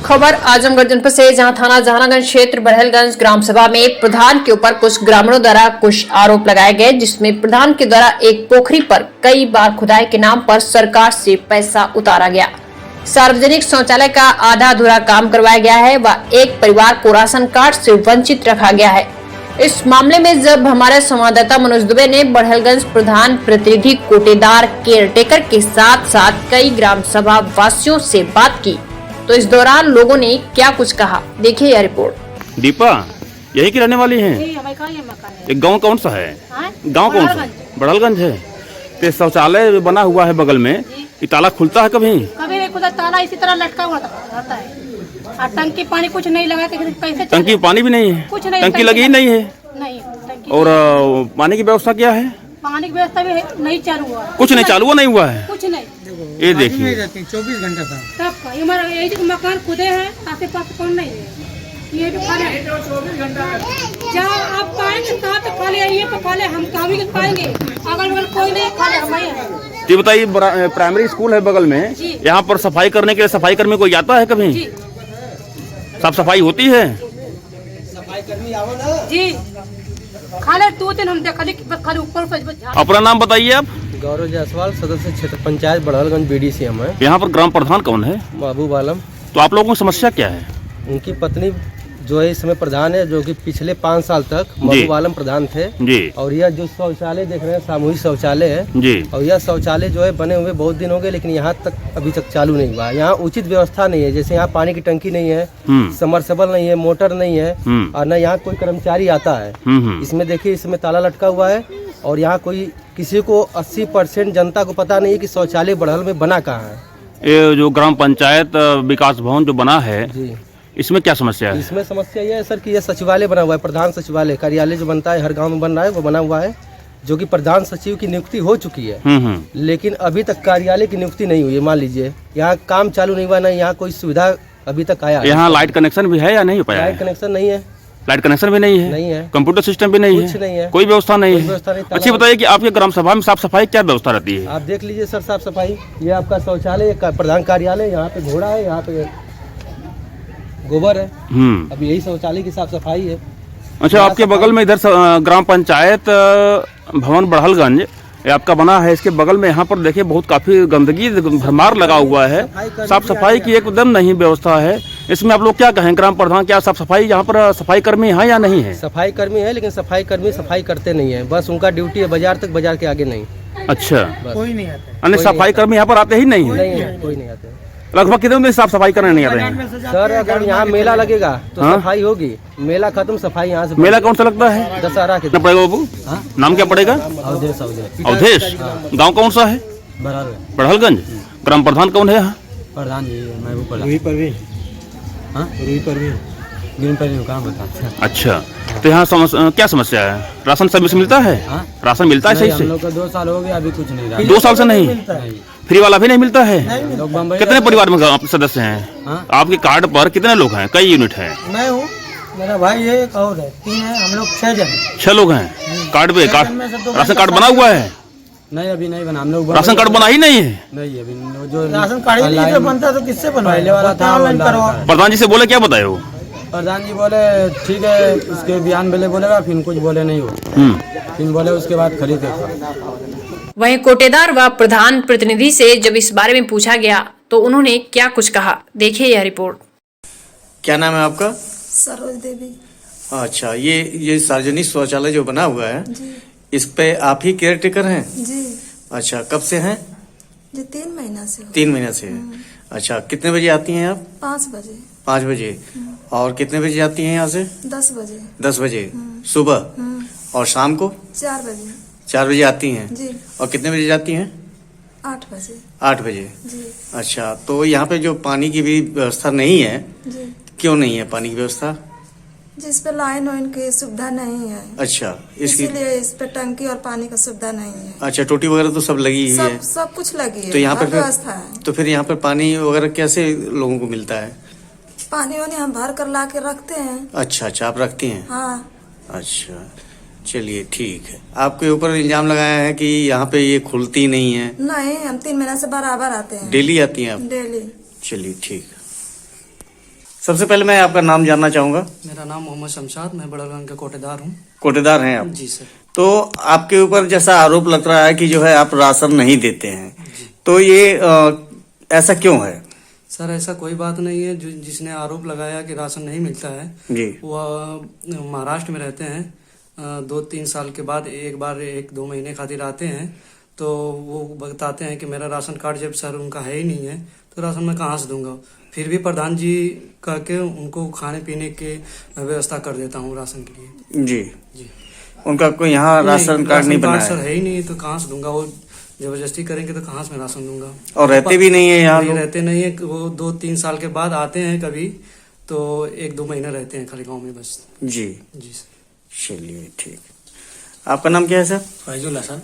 खबर आजमगढ़ जनपद से, जहां थाना जहानागंज क्षेत्र बड़हलगंज ग्राम सभा में प्रधान के ऊपर कुछ ग्रामीणों द्वारा कुछ आरोप लगाए गए, जिसमें प्रधान के द्वारा एक पोखरी पर कई बार खुदाई के नाम पर सरकार से पैसा उतारा गया। सार्वजनिक शौचालय का आधा अधूरा काम करवाया गया है व एक परिवार को राशन कार्ड से वंचित रखा गया है। इस मामले में जब हमारे संवाददाता मनोज दुबे ने बड़हलगंज प्रधान प्रतिनिधि कोटेदार केयरटेकर के साथ साथ कई ग्राम सभा वासियों से बात की, तो इस दौरान लोगों ने क्या कुछ कहा, देखिए यह रिपोर्ट। दीपा यही की रहने वाली हैं? एक गांव कौन सा है? गांव कौन सा? बड़हलगंज है। तो शौचालय बना हुआ है बगल में, ये ताला खुलता है कभी? कभी नहीं खुलता, ताला इसी तरह लटका हुआ रहता है। और टंकी पानी कुछ नहीं लगा के कैसे? टंकी पानी भी नहीं है? कुछ नहीं, टंकी लगी ही नहीं है। नहीं। और पानी की व्यवस्था क्या है? पानी की व्यवस्था भी नहीं चालू हुआ। कुछ नहीं चालू नहीं हुआ है। कुछ नहीं। ये देखिए 24 घंटा था। तब का हमारा यही जो मकान खुदे हैं, आसे पास कौन नहीं है। ये भी खाली 24 घंटा जहाँ आप पाएंगे साथ खाली ये तो खाली हम काम ही पाएंगे, अगल बगल कोई नहीं, खाली हम ही है। जी बताइए, प्राइमरी स्कूल है बगल में, यहाँ पर सफाई करने के लिए सफाई कर्मी कोई आता है कभी? साफ सफाई होती है? सफाई कर्मी आओ ना जी, खाली 2 दिन हम देखा खाली ऊपर। अपना नाम बताइए आप। गौरव जायसवाल, सदस्य क्षेत्र पंचायत बड़हलगंज BDC हम है। यहाँ पर ग्राम प्रधान कौन है? महबूब आलम। तो आप लोगों की समस्या क्या है? उनकी पत्नी जो है इस समय प्रधान है, जो कि पिछले 5 साल तक महबूब आलम प्रधान थे जी। और यह जो शौचालय देख रहे हैं सामूहिक शौचालय है जी। और यह शौचालय जो है बने हुए बहुत दिन हो गए, लेकिन यहाँ तक अभी तक चालू नहीं हुआ। यहाँ उचित व्यवस्था नहीं है, जैसे यहाँ पानी की टंकी नहीं है, समरसेबल नहीं है, मोटर नहीं है और न यहाँ कोई कर्मचारी आता है। इसमें देखिए, इसमें ताला लटका हुआ है और यहाँ कोई किसी को 80% जनता को पता नहीं है कि शौचालय बड़हल में बना कहाँ है। ये जो ग्राम पंचायत विकास भवन जो बना है जी, इसमें क्या समस्या है? इसमें समस्या यह है सर कि यह सचिवालय बना हुआ है, प्रधान सचिवालय कार्यालय जो बनता है हर गांव में बन रहा है, वो बना हुआ है, जो कि प्रधान सचिव की नियुक्ति हो चुकी है। लेकिन अभी तक कार्यालय की नियुक्ति नहीं हुई है। मान लीजिए यहाँ काम चालू नहीं हुआ, ना यहाँ कोई सुविधा अभी तक आया। यहाँ लाइट कनेक्शन भी है या नहीं हो पाया? लाइट कनेक्शन नहीं है। लाइट कनेक्शन भी नहीं है? नहीं है। कंप्यूटर सिस्टम भी नहीं है? कुछ नहीं है। कोई व्यवस्था नहीं है? व्यवस्था नहीं। अच्छा बताइए कि आपके ग्राम सभा में साफ सफाई क्या व्यवस्था रहती है? आप देख लीजिए सर, साफ सफाई, ये आपका शौचालय, प्रधान कार्यालय, यहाँ पे घोड़ा है, यहाँ पे गोबर है। अब यही शौचालय की साफ सफाई है। अच्छा, आपके बगल में इधर ग्राम पंचायत भवन बड़हलगंज ये आपका बना है, इसके बगल में यहाँ पर देखिए बहुत काफी गंदगी भरमार लगा हुआ है, साफ सफाई की एकदम नहीं व्यवस्था है। इसमें आप लोग क्या कहें, ग्राम प्रधान, क्या साफ सफाई यहाँ पर सफाई कर्मी है या नहीं है? सफाई कर्मी है, लेकिन सफाई कर्मी सफाई करते नहीं है, बस उनका ड्यूटी है बाजार तक, बाजार के आगे नहीं। अच्छा, कोई नहीं आता। यानी सफाई कर्मी यहाँ पर आते ही नहीं है? कोई नहीं आते। लगभग कितने दिन साफ सफाई करने नहीं आ रहे हैं? सर अगर यहाँ मेला लगेगा तो सफाई होगी, मेला खत्म सफाई यहाँ से। मेला कौन सा लगता है? दशहरा के। पड़ेगा बाबू? नाम क्या पड़ेगा? अवधेश। अवधेश। गाँव कौन सा है? बड़हलगंज। ग्राम प्रधान कौन है यहाँ? प्रधान जी अच्छा, तो यहाँ क्या समस्या है? राशन सर्विस मिलता है? राशन मिलता है सही से? 2 साल हो गया, अभी कुछ नहीं रहा। 2 साल से नहीं? फ्री वाला भी नहीं मिलता है? कितने परिवार में आप सदस्य हैं? आपके कार्ड पर कितने लोग हैं? कई यूनिट है? मैं हूँ, मेरा भाई है, एक और है, 3 है, हम लोग 6 जन। 6 लोग हैं कार्ड पे? राशन कार्ड बना हुआ है? नहीं, अभी नहीं बना। हम लोग राशन कार्ड बना ही नहीं है? नहीं, अभी जो राशन कार्ड ही नहीं बनता तो किससे बना? पहले वाला था, प्रधान जी से बोले, क्या बताए हो? प्रधान जी बोले ठीक है, इसके बयान पहले बोलेगा, फिर कुछ बोले नहीं हो, फिर बोले उसके बाद खरीदे। वहीं कोटेदार व प्रधान प्रतिनिधि से जब इस बारे में पूछा गया तो उन्होंने क्या कुछ कहा, देखिए यह रिपोर्ट। क्या नाम है आपका? सरोज देवी। अच्छा, ये सार्वजनिक शौचालय जो बना हुआ है जी। इस पे आप ही केयर टेकर हैं? जी। अच्छा, कब से हैं? जी 3 महीना से। 3 महीना से है। अच्छा, कितने बजे आती हैं आप? 5 बजे। 5 बजे। और कितने बजे जाती हैं यहाँ से? 10 बजे। 10 बजे सुबह। और शाम को? 4 बजे। 4 बजे आती हैं? जी। और कितने बजे जाती हैं? 8 बजे। 8 बजे। जी। अच्छा, तो यहाँ पे जो पानी की भी व्यवस्था नहीं है, जी। क्यों नहीं है पानी की व्यवस्था? जिस पे लाइन वाइन की सुविधा नहीं है। अच्छा, इसकी इसीलिए इस पे टंकी और पानी का सुविधा नहीं है। अच्छा, टोटी वगैरह तो सब लगी हुई है? सब कुछ लगी है, तो यहाँ पर व्यवस्था है। तो फिर यहाँ पर पानी वगैरह कैसे लोगों को मिलता है? पानी वानी हम भर कर ला के रखते हैं। अच्छा, आप रखती हैं? हाँ। अच्छा, चलिए ठीक है। आपके ऊपर इल्जाम लगाया है कि यहाँ पे ये खुलती नहीं है? नहीं, हम 3 महीना से बराबर आते हैं। डेली आती हैं आप? डेली। चलिए ठीक है। सबसे पहले मैं आपका नाम जानना चाहूंगा। मेरा नाम मोहम्मद शमशाद, मैं बड़ौलगंज का कोटेदार हूँ। कोटेदार हैं आप? जी सर। तो आपके ऊपर जैसा आरोप लग रहा है कि जो है आप राशन नहीं देते हैं, तो ये ऐसा क्यों है? सर ऐसा कोई बात नहीं है। जो जिसने आरोप लगाया कि राशन नहीं मिलता है जी। वह महाराष्ट्र में रहते हैं। 2-3 साल के बाद एक बार 1-2 महीने खातिर आते हैं, तो वो बताते हैं कि मेरा राशन कार्ड जब सर उनका है ही नहीं है तो राशन मैं कहाँ से दूंगा। फिर भी प्रधान जी कह के उनको खाने पीने की व्यवस्था कर देता हूँ राशन के लिए। जी जी। उनका कोई यहाँ राशन कार्ड नहीं बना सर है? है ही नहीं तो कहाँ से दूंगा। वो जबरदस्ती करेंगे तो कहाँ से मैं राशन दूंगा। और रहते भी नहीं है यहाँ लोग? रहते नहीं है। वो 2-3 साल के बाद आते हैं कभी, तो 1-2 महीने रहते हैं खाली गाँव में बस। जी जी सर। चलिए ठीक। आपका नाम क्या है सर? फैजुल हसन।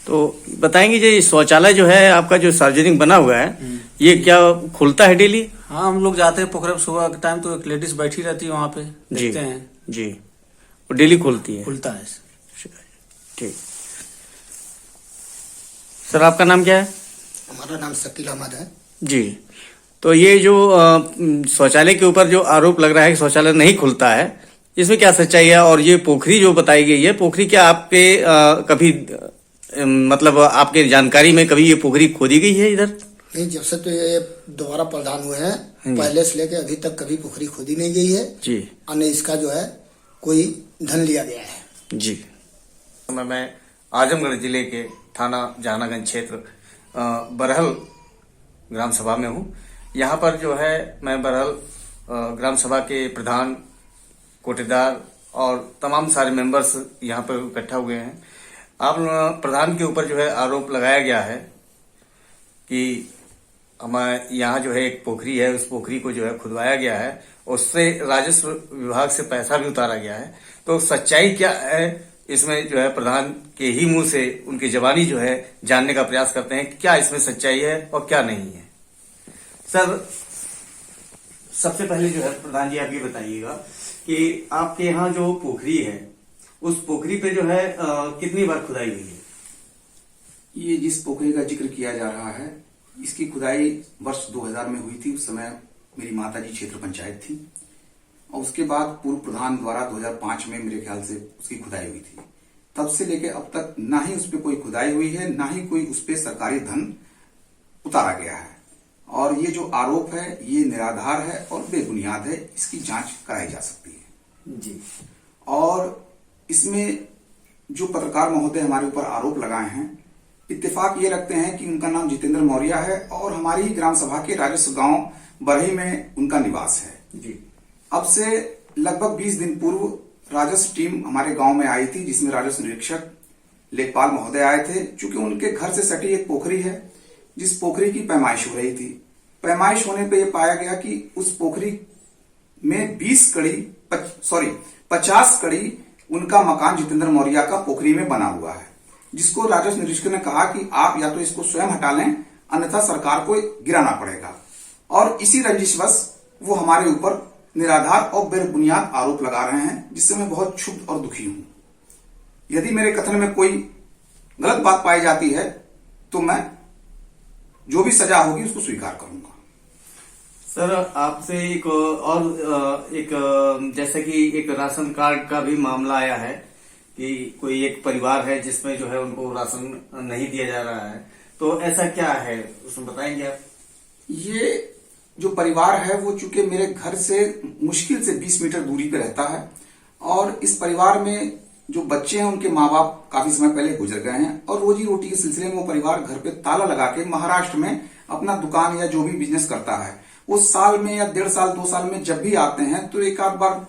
तो बताएंगे जो ये शौचालय जो है आपका जो सार्वजनिक बना हुआ है, ये क्या खुलता है डेली? हाँ, हम लोग जाते हैं पोखरे सुबह के टाइम, तो एक लेडीज बैठी रहती है वहाँ पे, जी देखते हैं। जी, वो डेली खुलती है? खुलता है। ठीक। सर आपका नाम क्या है? हमारा नाम शकील अहमद है। जी। तो ये जो शौचालय के ऊपर जो आरोप लग रहा है कि शौचालय नहीं खुलता है, इसमें क्या सच्चाई है? और ये पोखरी जो बताई गई है, पोखरी क्या आपके कभी मतलब आपके जानकारी में कभी ये पोखरी खोदी गई है इधर? नहीं, जब से तो ये दोबारा प्रधान हुए हैं, पहले से लेके अभी तक कभी पोखरी खोदी नहीं गई है जी। और न इसका जो है कोई धन लिया गया है। जी। मैं आजमगढ़ जिले के थाना जहानागंज क्षेत्र बरहल ग्राम सभा में हूँ। यहाँ पर जो है मैं बरहल ग्राम सभा के प्रधान, कोटेदार और तमाम सारे मेंबर्स यहाँ पर इकट्ठा हुए हैं। आप प्रधान के ऊपर जो है आरोप लगाया गया है कि हमारे यहाँ जो है एक पोखरी है, उस पोखरी को जो है खुदवाया गया है, उससे राजस्व विभाग से पैसा भी उतारा गया है। तो सच्चाई क्या है इसमें जो है प्रधान के ही मुंह से उनकी जबानी जो है जानने का प्रयास करते हैं कि क्या इसमें सच्चाई है और क्या नहीं है। सर सबसे पहले जो है प्रधान जी आप ये बताइएगा कि आपके यहाँ जो पोखरी है, उस पोखरी पे जो है कितनी बार खुदाई हुई है? ये जिस पोखरी का जिक्र किया जा रहा है, इसकी खुदाई वर्ष 2000 में हुई थी। उस समय मेरी माताजी क्षेत्र पंचायत थी, और उसके बाद पूर्व प्रधान द्वारा 2005 में मेरे ख्याल से उसकी खुदाई हुई थी। तब से लेके अब तक ना ही उस पर कोई खुदाई हुई है, ना ही कोई उस पर सरकारी धन उतारा गया है। और ये जो आरोप है ये निराधार है और बेबुनियाद है। इसकी जांच कराई जा सकती है जी। और इसमें जो पत्रकार महोदय हमारे ऊपर आरोप लगाए हैं, इत्तेफाक ये रखते हैं कि उनका नाम जितेंद्र मौर्य है और हमारी ग्राम सभा के राजस्व गांव बरही में उनका निवास है जी। अब से लगभग 20 दिन पूर्व राजस्व टीम हमारे गांव में आई थी, जिसमें राजस्व निरीक्षक लेखपाल महोदय आए थे। चूंकि उनके घर से सटी एक पोखरी है, जिस पोखरी की पैमाइश हो रही थी। पैमाइश होने पे यह पाया गया कि उस पोखरी में 50 कड़ी उनका मकान जितेंद्र मौर्य का पोखरी में बना हुआ है, जिसको राजस्व निरीक्षक ने कहा कि आप या तो इसको स्वयं हटा लें, अन्यथा सरकार को गिराना पड़ेगा। और इसी रंजिशवश वो हमारे ऊपर निराधार और बेबुनियाद आरोप लगा रहे हैं, जिससे मैं बहुत क्षुब्ध और दुखी हूं। यदि मेरे कथन में कोई गलत बात पाई जाती है तो मैं जो भी सजा होगी उसको स्वीकार करूंगा। सर आपसे एक जैसे कि एक राशन कार्ड का भी मामला आया है कि कोई एक परिवार है जिसमें जो है उनको राशन नहीं दिया जा रहा है, तो ऐसा क्या है उसमें बताएंगे आप? ये जो परिवार है वो चूंकि मेरे घर से मुश्किल से 20 मीटर दूरी पे रहता है, और इस परिवार में जो बच्चे हैं उनके माँ बाप काफी समय पहले गुजर गए हैं, और रोजी रोटी के सिलसिले में वो परिवार घर पे ताला लगा के महाराष्ट्र में अपना दुकान या जो भी बिजनेस करता है, वो साल में या 1.5 साल 2 साल में जब भी आते हैं तो एक आध बार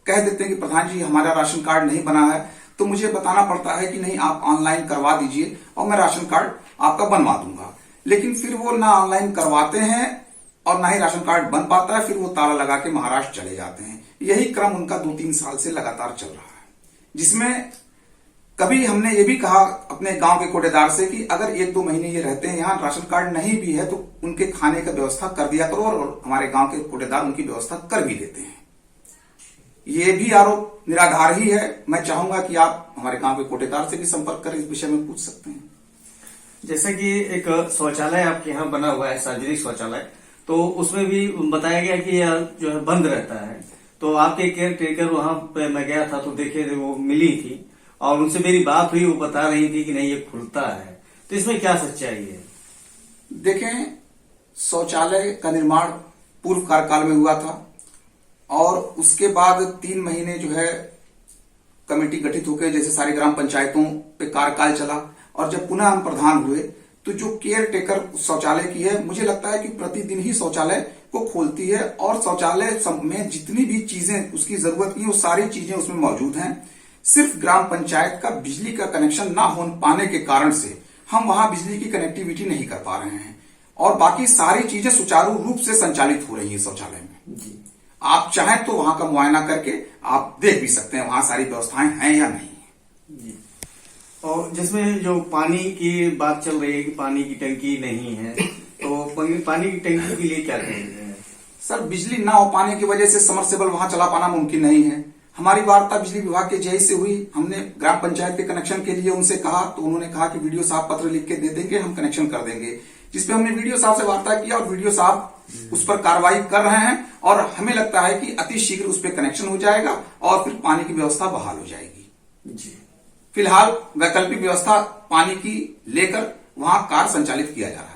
कह देते हैं कि प्रधान जी हमारा राशन कार्ड नहीं बना है। तो मुझे बताना पड़ता है कि नहीं, आप ऑनलाइन करवा दीजिए और मैं राशन कार्ड आपका बनवा दूंगा। लेकिन फिर वो ना ऑनलाइन करवाते हैं और ना ही राशन कार्ड बन पाता है, फिर वो ताला लगा के महाराष्ट्र चले जाते हैं। यही क्रम उनका 2-3 साल से लगातार चल रहा है, जिसमें कभी हमने ये भी कहा अपने गांव के कोटेदार से कि अगर 1-2 महीने ये रहते हैं यहाँ, राशन कार्ड नहीं भी है तो उनके खाने का व्यवस्था कर दिया करो, और हमारे गांव के कोटेदार उनकी व्यवस्था कर भी देते हैं। ये भी आरोप निराधार ही है। मैं चाहूंगा कि आप हमारे गांव के कोटेदार से भी संपर्क कर इस विषय में पूछ सकते हैं। जैसे कि एक शौचालय आपके यहाँ बना हुआ है, सार्वजनिक शौचालय, तो उसमें भी बताया गया कि यह जो है बंद रहता है। तो आपके केयर टेकर वहां पे मैं गया था तो देखे थे, वो मिली थी और उनसे मेरी बात हुई, वो बता रही थी कि नहीं ये खुलता है। तो इसमें क्या सच्चाई है? देखें, शौचालय का निर्माण पूर्व कार्यकाल में हुआ था और उसके बाद 3 महीने जो है कमेटी गठित होकर जैसे सारी ग्राम पंचायतों पे कार्यकाल चला और जब पुनः हम प्रधान हुए तो जो केयर टेकर शौचालय की है, मुझे लगता है कि प्रतिदिन ही शौचालय को खोलती है और शौचालय में जितनी भी चीजें उसकी जरूरत की वो सारी चीजें उसमें मौजूद हैं। सिर्फ ग्राम पंचायत का बिजली का कनेक्शन ना हो पाने के कारण से हम वहां बिजली की कनेक्टिविटी नहीं कर पा रहे हैं और बाकी सारी चीजें सुचारू रूप से संचालित हो रही है शौचालय में। जी, आप चाहें तो वहां का मुआयना करके आप देख भी सकते हैं वहां सारी व्यवस्थाएं हैं या नहीं। जी, और जिसमें जो पानी की बात चल रही है कि पानी की टंकी नहीं है, तो पानी की टंकी के लिए क्या करेंगे? सर, बिजली ना हो पाने की वजह से समरसेबल वहां चला पाना मुमकिन नहीं है। हमारी वार्ता बिजली विभाग के जेई से हुई, हमने ग्राम पंचायत के कनेक्शन के लिए उनसे कहा तो उन्होंने कहा कि वीडियो साहब पत्र लिख के दे देंगे, हम कनेक्शन कर देंगे। जिसपे हमने वीडियो साहब से वार्ता किया और वीडियो साहब उस पर कार्रवाई कर रहे हैं और हमें लगता है कि अति शीघ्र उस पर कनेक्शन हो जाएगा और फिर पानी की व्यवस्था बहाल हो जाएगी। जी, फिलहाल वैकल्पिक व्यवस्था पानी की लेकर वहां कार्य संचालित किया जा रहा है।